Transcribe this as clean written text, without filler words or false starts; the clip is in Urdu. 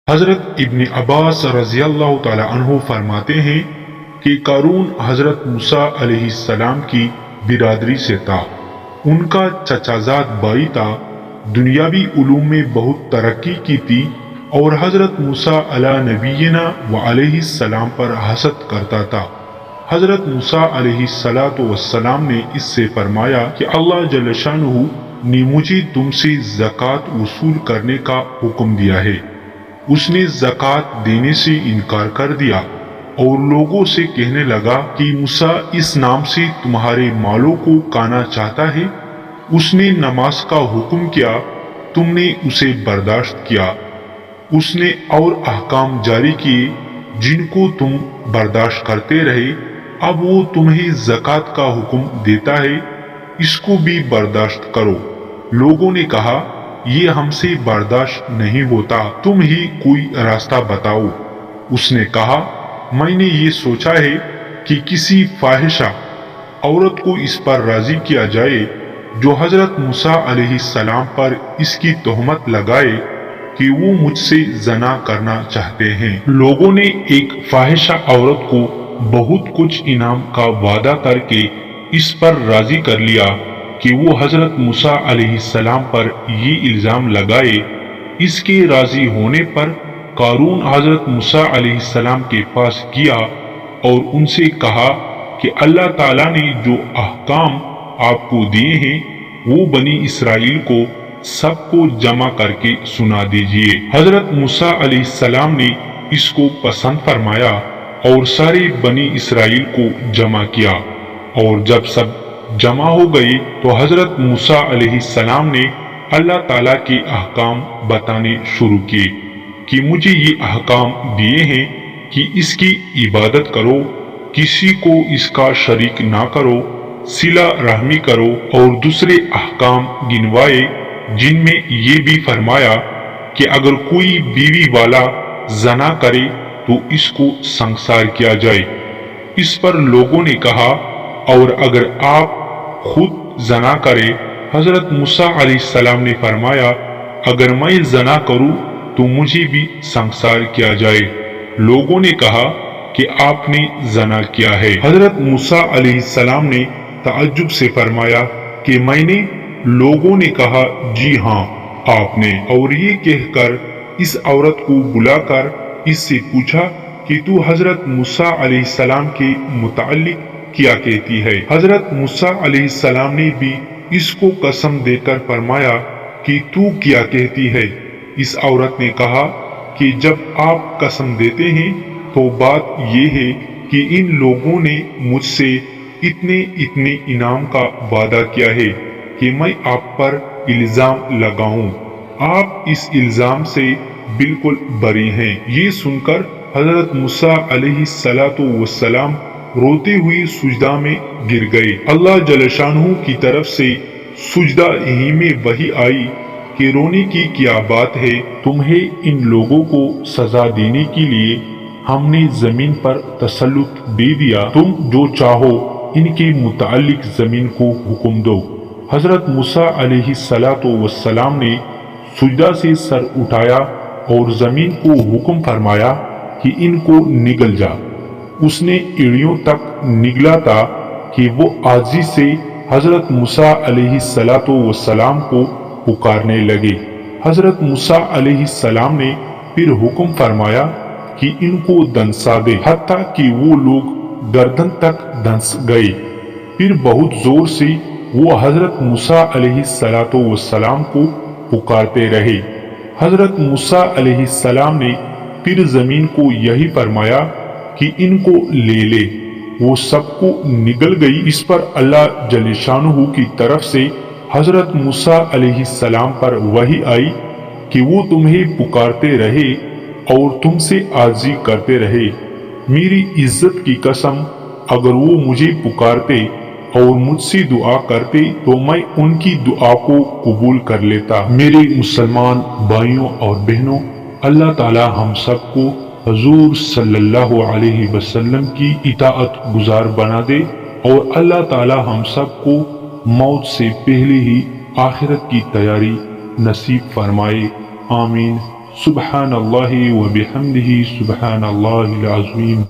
حضرت ابن عباس رضی اللہ تعالی عنہ فرماتے ہیں کہ قارون حضرت موسیٰ علیہ السلام کی برادری سے تھا۔ ان کا چچا زاد بھائی تھا، دنیاوی علوم میں بہت ترقی کی تھی اور حضرت موسیٰ علی نبینا و علیہ السلام پر حسد کرتا تھا۔ حضرت موسیٰ علیہ السلام نے اس سے فرمایا کہ اللہ جل شانہ نے مجھے تم سے زکوٰۃ وصول کرنے کا حکم دیا ہے۔ اس نے زکوٰۃ دینے سے انکار کر دیا اور لوگوں سے کہنے لگا کہ موسیٰ اس نام سے تمہارے مالوں کو کھانا چاہتا ہے۔ اس نے نماز کا حکم کیا، تم نے اسے برداشت کیا۔ اس نے اور احکام جاری کیے جن کو تم برداشت کرتے رہے۔ اب وہ تمہیں زکوٰۃ کا حکم دیتا ہے، اس کو بھی برداشت کرو۔ لوگوں نے کہا یہ ہم سے برداشت نہیں ہوتا، تم ہی کوئی راستہ بتاؤ۔ اس نے کہا میں نے یہ سوچا ہے کہ کسی فاحشہ عورت کو اس پر راضی کیا جائے جو حضرت موسیٰ علیہ السلام پر اس کی تہمت لگائے کہ وہ مجھ سے زنا کرنا چاہتے ہیں۔ لوگوں نے ایک فاحشہ عورت کو بہت کچھ انعام کا وعدہ کر کے اس پر راضی کر لیا کہ وہ حضرت موسیٰ علیہ السلام پر یہ الزام لگائے۔ اس کے راضی ہونے پر قارون حضرت موسیٰ علیہ السلام کے پاس گیا اور ان سے کہا کہ اللہ تعالیٰ نے جو احکام آپ کو دیے ہیں وہ بنی اسرائیل کو سب کو جمع کر کے سنا دیجئے۔ حضرت موسیٰ علیہ السلام نے اس کو پسند فرمایا اور سارے بنی اسرائیل کو جمع کیا، اور جب سب جمع ہو گئی تو حضرت موسیٰ علیہ السلام نے اللہ تعالیٰ کے احکام بتانے شروع کیے کہ مجھے یہ احکام دیے ہیں کہ اس کی عبادت کرو، کسی کو اس کا شریک نہ کرو، صلہ رحمی کرو، اور دوسرے احکام گنوائے جن میں یہ بھی فرمایا کہ اگر کوئی بیوی والا زنا کرے تو اس کو سنسار کیا جائے۔ اس پر لوگوں نے کہا اور اگر آپ خود زنا کرے؟ حضرت موسیٰ علیہ السلام نے فرمایا اگر میں زنا کروں تو مجھے بھی سنسار کیا جائے۔ لوگوں نے کہا کہ آپ نے زنا کیا ہے۔ حضرت موسیٰ علیہ السلام نے تعجب سے فرمایا کہ میں نے؟ لوگوں نے کہا جی ہاں آپ نے، اور یہ کہہ کر اس عورت کو بلا کر اس سے پوچھا کہ تو حضرت موسیٰ علیہ السلام کے متعلق کیا کہتی ہے؟ حضرت موسیٰ علیہ السلام نے بھی اس کو قسم دے کر فرمایا کہ تو کیا کہتی ہے؟ اس عورت نے کہا کہ جب آپ قسم دیتے ہیں تو بات یہ ہے کہ ان لوگوں نے مجھ سے اتنے انعام کا وعدہ کیا ہے کہ میں آپ پر الزام لگاؤں۔ آپ اس الزام سے بالکل بری ہیں۔ یہ سن کر حضرت موسیٰ علیہ السلام روتے ہوئے سجدہ میں گر گئے۔ اللہ جل شانہ کی طرف سے سجدہ ہی میں وحی آئی کہ رونے کی کیا بات ہے، تمہیں ان لوگوں کو سزا دینے کے لیے ہم نے زمین پر تسلط دے دیا، تم جو چاہو ان کے متعلق زمین کو حکم دو۔ حضرت موسیٰ علیہ السلام نے سجدہ سے سر اٹھایا اور زمین کو حکم فرمایا کہ ان کو نگل جا۔ اس نے ایڑیوں تک نگلا تھا کہ وہ عاجزی سے حضرت موسیٰ علیہ السلام کو پکارنے لگے۔ حضرت موسیٰ علیہ السلام نے پھر حکم فرمایا کہ ان کو دنسا دے، حتیٰ کہ وہ لوگ گردن تک دنس گئے۔ پھر بہت زور سے وہ حضرت موسیٰ علیہ السلام کو پکارتے رہے۔ حضرت موسیٰ علیہ السلام نے پھر زمین کو یہی فرمایا کہ ان کو لے لے، وہ سب کو نگل گئی۔ اس پر اللہ جل شانہ کی طرف سے حضرت موسیٰ علیہ السلام پر وحی آئی کہ وہ تمہیں پکارتے رہے اور تم سے عاجزی کرتے رہے۔ میری عزت کی قسم اگر وہ مجھے پکارتے اور مجھ سے دعا کرتے تو میں ان کی دعا کو قبول کر لیتا۔ میرے مسلمان بھائیوں اور بہنوں، اللہ تعالی ہم سب کو حضور صلی اللہ علیہ وسلم کی اطاعت گزار بنا دے، اور اللہ تعالی ہم سب کو موت سے پہلے ہی آخرت کی تیاری نصیب فرمائے۔ آمین سبحان اللہ و بحمدہ سبحان اللہ العظیم.